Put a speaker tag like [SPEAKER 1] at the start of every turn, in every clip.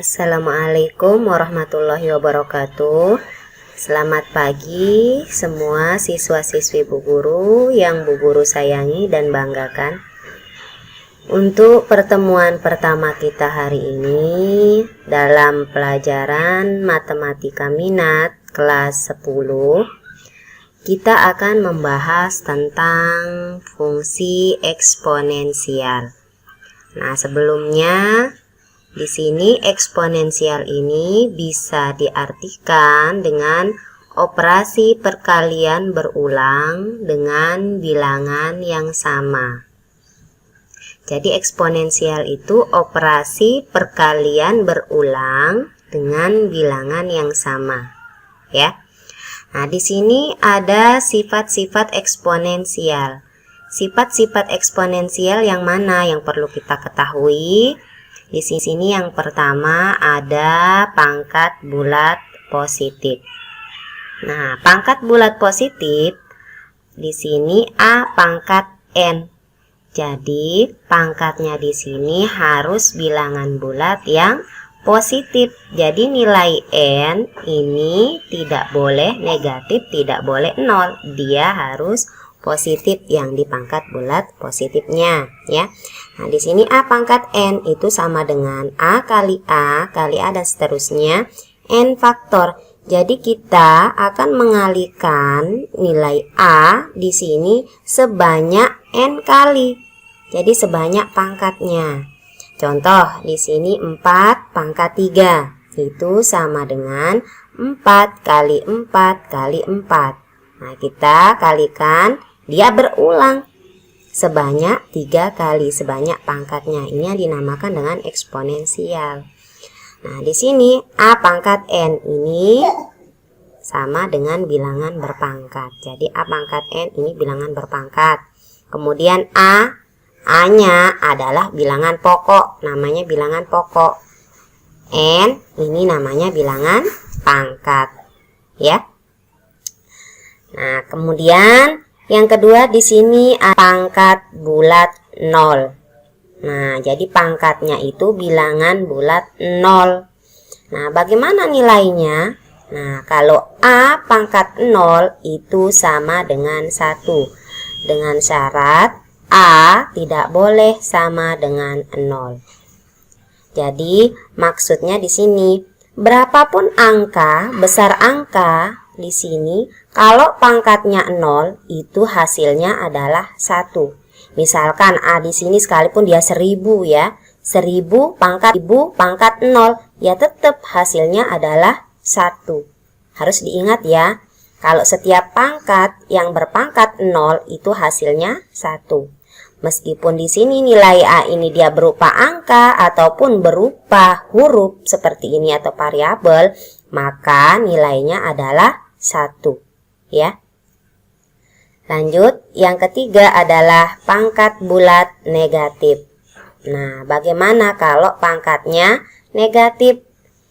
[SPEAKER 1] Assalamualaikum warahmatullahi wabarakatuh. Selamat pagi semua siswa-siswi Bu Guru yang Bu Guru sayangi dan banggakan. Untuk pertemuan pertama kita hari ini dalam pelajaran Matematika Minat kelas 10, kita akan membahas tentang fungsi eksponensial. Nah, sebelumnya di sini eksponensial ini bisa diartikan dengan operasi perkalian berulang dengan bilangan yang sama. Jadi eksponensial itu operasi perkalian berulang dengan bilangan yang sama, ya. Nah, di sini ada sifat-sifat eksponensial. Sifat-sifat eksponensial yang mana yang perlu kita ketahui? Di sini yang pertama ada pangkat bulat positif. Nah, pangkat bulat positif di sini A pangkat N. Jadi, pangkatnya di sini harus bilangan bulat yang positif. Jadi, nilai N ini tidak boleh negatif, tidak boleh 0. Dia harus positif yang di pangkat bulat positifnya, ya. Nah, di sini A pangkat N itu sama dengan A kali A dan seterusnya N faktor. Jadi kita akan mengalihkan nilai A di sini sebanyak N kali. Jadi sebanyak pangkatnya. Contoh di sini 4 pangkat 3 itu sama dengan 4 kali 4 kali 4. Nah, kita kalikan, dia berulang sebanyak 3 kali sebanyak pangkatnya. Ini yang dinamakan dengan eksponensial. Nah, di sini A pangkat N ini sama dengan bilangan berpangkat. Jadi A pangkat N ini bilangan berpangkat. Kemudian A-nya adalah bilangan pokok, namanya bilangan pokok. N ini namanya bilangan pangkat, ya. Nah, kemudian yang kedua di sini pangkat bulat 0. Nah, jadi pangkatnya itu bilangan bulat 0. Nah, bagaimana nilainya? Nah, kalau A pangkat 0 itu sama dengan 1. Dengan syarat A tidak boleh sama dengan 0. Jadi, maksudnya di sini, berapapun angka, besar angka di sini, kalau pangkatnya 0, itu hasilnya adalah 1. Misalkan A di sini sekalipun dia 1000 ya. 1000 pangkat 0, ya tetap hasilnya adalah 1. Harus diingat ya, kalau setiap pangkat yang berpangkat 0 itu hasilnya 1. Meskipun di sini nilai A ini dia berupa angka ataupun berupa huruf seperti ini atau variabel, maka nilainya adalah 1, ya. Lanjut, yang ketiga adalah pangkat bulat negatif. Nah, bagaimana kalau pangkatnya negatif?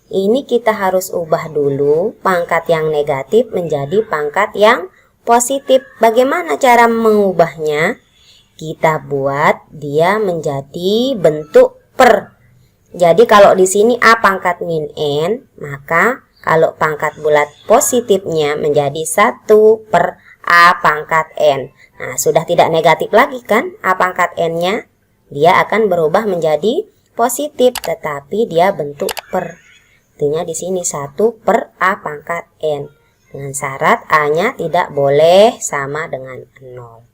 [SPEAKER 1] Ini kita harus ubah dulu pangkat yang negatif menjadi pangkat yang positif. Bagaimana cara mengubahnya? Kita buat dia menjadi bentuk per. Jadi kalau di sini A pangkat min N, maka kalau pangkat bulat positifnya menjadi 1 per A pangkat N. Nah, sudah tidak negatif lagi kan A pangkat N-nya? Dia akan berubah menjadi positif, tetapi dia bentuk per. Artinya di sini 1 per A pangkat N. Dengan syarat A-nya tidak boleh sama dengan 0.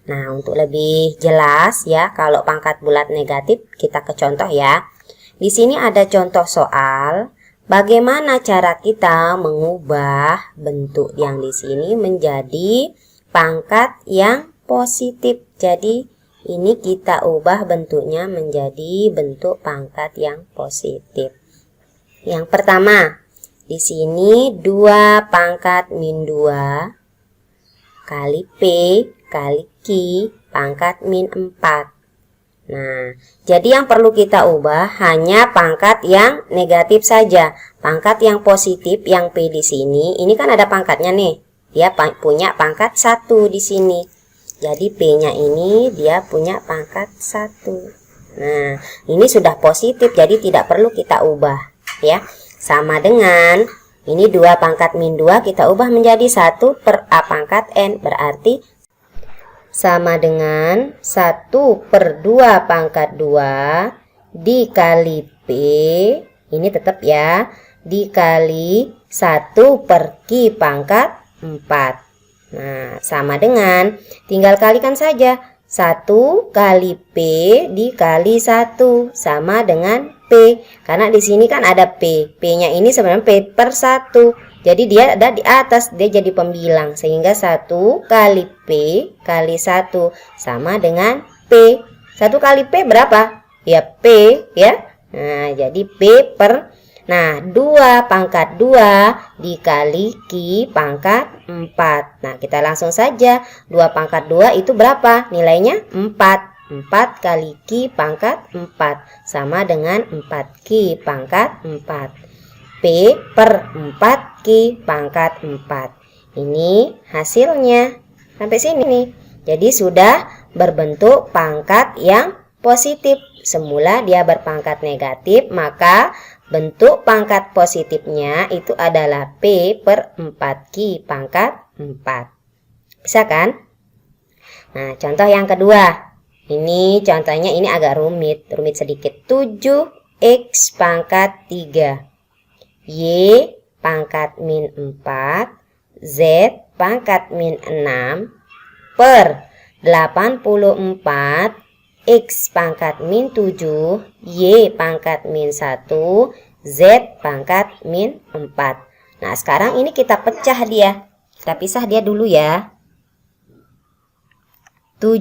[SPEAKER 1] Nah, untuk lebih jelas ya, kalau pangkat bulat negatif, kita ke contoh ya. Di sini ada contoh soal. Bagaimana cara kita mengubah bentuk yang di sini menjadi pangkat yang positif? Jadi, ini kita ubah bentuknya menjadi bentuk pangkat yang positif. Yang pertama, di sini 2 pangkat min 2 kali P kali Q pangkat min 4. Nah, jadi yang perlu kita ubah hanya pangkat yang negatif saja. Pangkat yang positif yang P di sini, ini kan ada pangkatnya nih. Dia punya pangkat 1 di sini. Jadi P-nya ini dia punya pangkat 1. Nah, ini sudah positif, jadi tidak perlu kita ubah. ya. Sama dengan ini 2 pangkat min 2 kita ubah menjadi 1 per A pangkat N. Berarti sama dengan 1 per 2 pangkat 2 dikali P. Ini tetap ya. Dikali 1 per Q pangkat 4. Nah, sama dengan, tinggal kalikan saja. 1 kali P dikali 1 sama dengan P. Karena di sini kan ada P. P-nya ini sebenarnya P per 1. Jadi dia ada di atas, dia jadi pembilang. Sehingga 1 kali P kali 1 sama dengan P. 1 kali P berapa? Ya P ya. Nah, jadi P per 2 pangkat 2 dikali Q pangkat 4. Nah, kita langsung saja. 2 pangkat 2 itu berapa? Nilainya 4. 4 kali Q pangkat 4 sama dengan 4Q pangkat 4. P per 4Q pangkat 4. Ini hasilnya. Sampai sini nih. Jadi sudah berbentuk pangkat yang positif. Semula dia berpangkat negatif, maka bentuk pangkat positifnya itu adalah P per 4Q pangkat 4. Bisa kan? Nah, contoh yang kedua. Ini contohnya ini agak rumit sedikit. 7X pangkat 3. Y pangkat min 4. Z pangkat min 6 per 84 X pangkat min 7, Y pangkat min 1, Z pangkat min 4. Nah, sekarang ini kita pecah dia. Kita pisah dia dulu ya. 7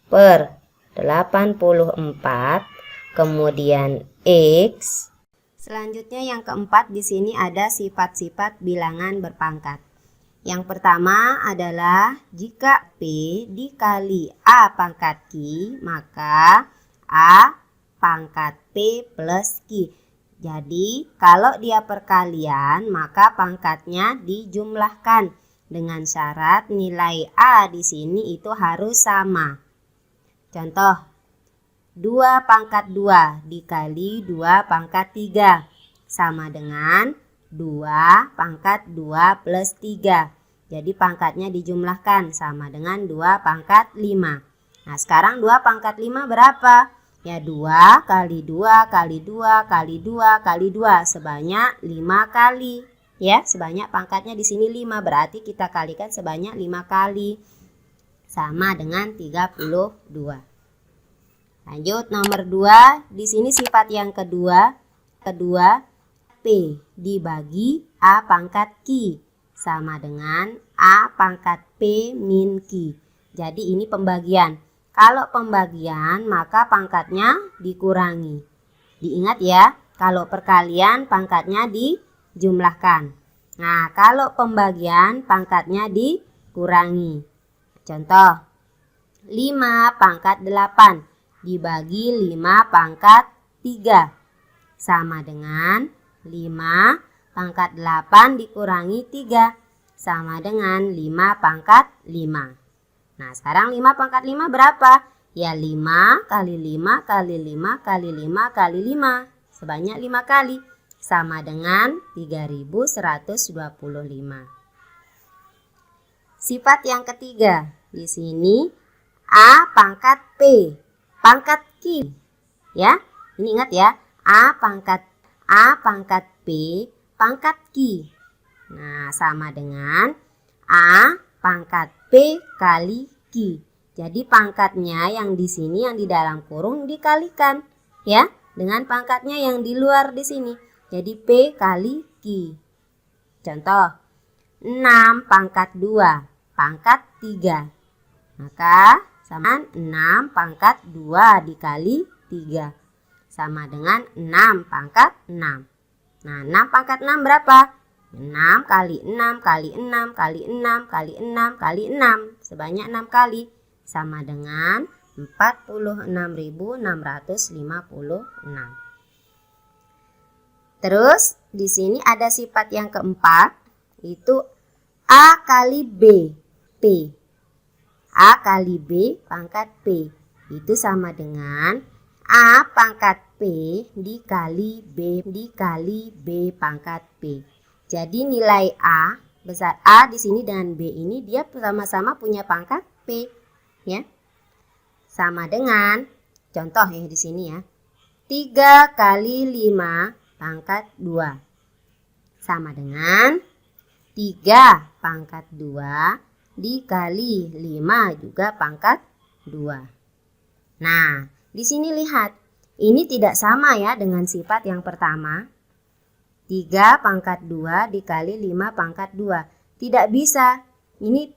[SPEAKER 1] per 84, kemudian X. Selanjutnya yang keempat di sini ada sifat-sifat bilangan berpangkat. Yang pertama adalah jika P dikali A pangkat Q, maka A pangkat P plus Q. Jadi kalau dia perkalian, maka pangkatnya dijumlahkan dengan syarat nilai A di sini itu harus sama. Contoh, 2 pangkat 2 dikali 2 pangkat 3 sama dengan 2 pangkat 2 plus 3. Jadi pangkatnya dijumlahkan sama dengan 2 pangkat 5. Nah, sekarang 2 pangkat 5 berapa? Ya 2 kali 2 kali 2 kali 2 kali 2 sebanyak 5 kali. Ya, sebanyak pangkatnya di sini 5, berarti kita kalikan sebanyak 5 kali. Sama dengan 32. Lanjut nomor 2, di sini sifat yang kedua P dibagi A pangkat Q sama dengan A pangkat P min Q. Jadi ini pembagian. Kalau pembagian maka pangkatnya dikurangi. Diingat ya, kalau perkalian pangkatnya dijumlahkan. Nah, kalau pembagian pangkatnya dikurangi. Contoh, 5 pangkat 8 dibagi 5 pangkat 3 sama dengan 5 pangkat 8 dikurangi 3 sama dengan 5 pangkat 5. Nah, sekarang 5 pangkat 5 berapa? Ya 5 kali 5 kali 5 kali 5 kali 5. Sebanyak 5 kali. Sama dengan 3125. Sifat yang ketiga. Di sini A pangkat P pangkat Q. Ya, ini ingat ya. A pangkat P pangkat Q. Nah, sama dengan A pangkat P kali Q. Jadi pangkatnya yang di sini yang di dalam kurung dikalikan ya dengan pangkatnya yang di luar di sini. Jadi P kali Q. Contoh, 6 pangkat 2 pangkat 3. Maka sama 6 pangkat 2 dikali 3. Sama dengan 6 pangkat 6. Nah, 6 pangkat 6 berapa? 6 kali 6 kali 6 kali 6 kali 6 kali 6. Sebanyak 6 kali. Sama dengan 46.656. Terus, di sini ada sifat yang keempat. Itu A kali B. P. A kali B pangkat P. Itu sama dengan A pangkat P dikali B pangkat P. Jadi nilai A besar A di sini dengan B ini dia sama-sama punya pangkat P, ya. Sama dengan contoh ya di sini ya. 3 kali 5 pangkat 2 sama dengan 3 pangkat 2 dikali 5 juga pangkat 2. Nah, di sini lihat, ini tidak sama ya dengan sifat yang pertama. 3 pangkat 2 dikali 5 pangkat 2. Tidak bisa. Ini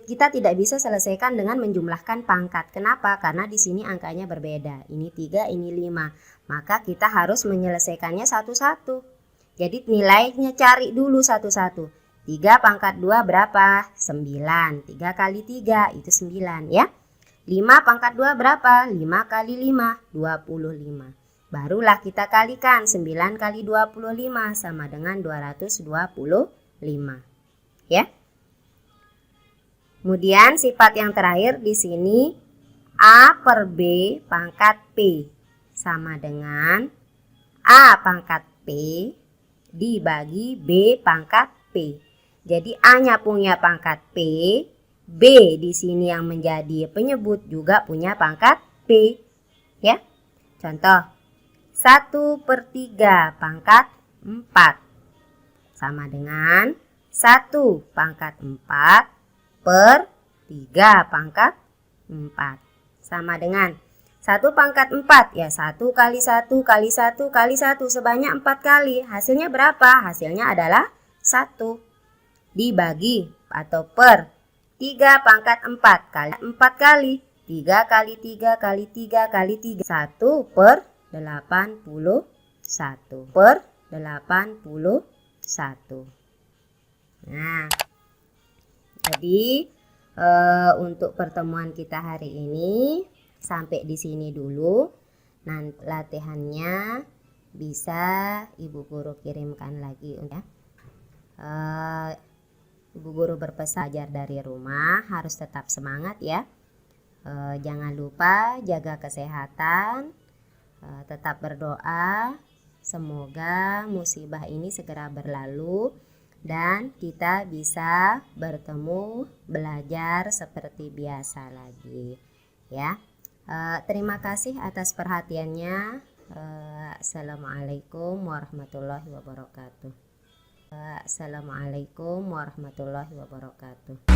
[SPEAKER 1] kita tidak bisa selesaikan dengan menjumlahkan pangkat. Kenapa? Karena di sini angkanya berbeda. Ini 3, ini 5. Maka kita harus menyelesaikannya satu-satu. Jadi nilainya cari dulu satu-satu. 3 pangkat 2 berapa? 9. 3 kali 3 itu 9 ya. 5 pangkat 2 berapa? 5 kali 5, 25. Barulah kita kalikan 9 kali 25 sama dengan 225. Ya. Kemudian sifat yang terakhir di sini A per B pangkat P sama dengan A pangkat P dibagi B pangkat P. Jadi A-nya punya pangkat P, B di sini yang menjadi penyebut juga punya pangkat P. Ya. Contoh 1/3 pangkat 4 sama dengan 1 pangkat 4 per 3 pangkat 4 sama dengan 1 pangkat 4 ya 1 kali 1 kali 1 kali 1 sebanyak 4 kali. Hasilnya berapa? Hasilnya adalah 1 dibagi atau per 3 pangkat 4 kali 4 kali 3 kali 3 kali 3 kali 3 1 per 81 per 81. Nah, jadi untuk pertemuan kita hari ini sampai di sini dulu. Nanti latihannya bisa Ibu Guru kirimkan lagi ya. Ibu Guru berpesan belajar dari rumah harus tetap semangat ya. Jangan lupa jaga kesehatan. Tetap berdoa semoga musibah ini segera berlalu dan kita bisa bertemu belajar seperti biasa lagi ya. Terima kasih atas perhatiannya. Assalamualaikum warahmatullahi wabarakatuh. Assalamualaikum warahmatullahi wabarakatuh.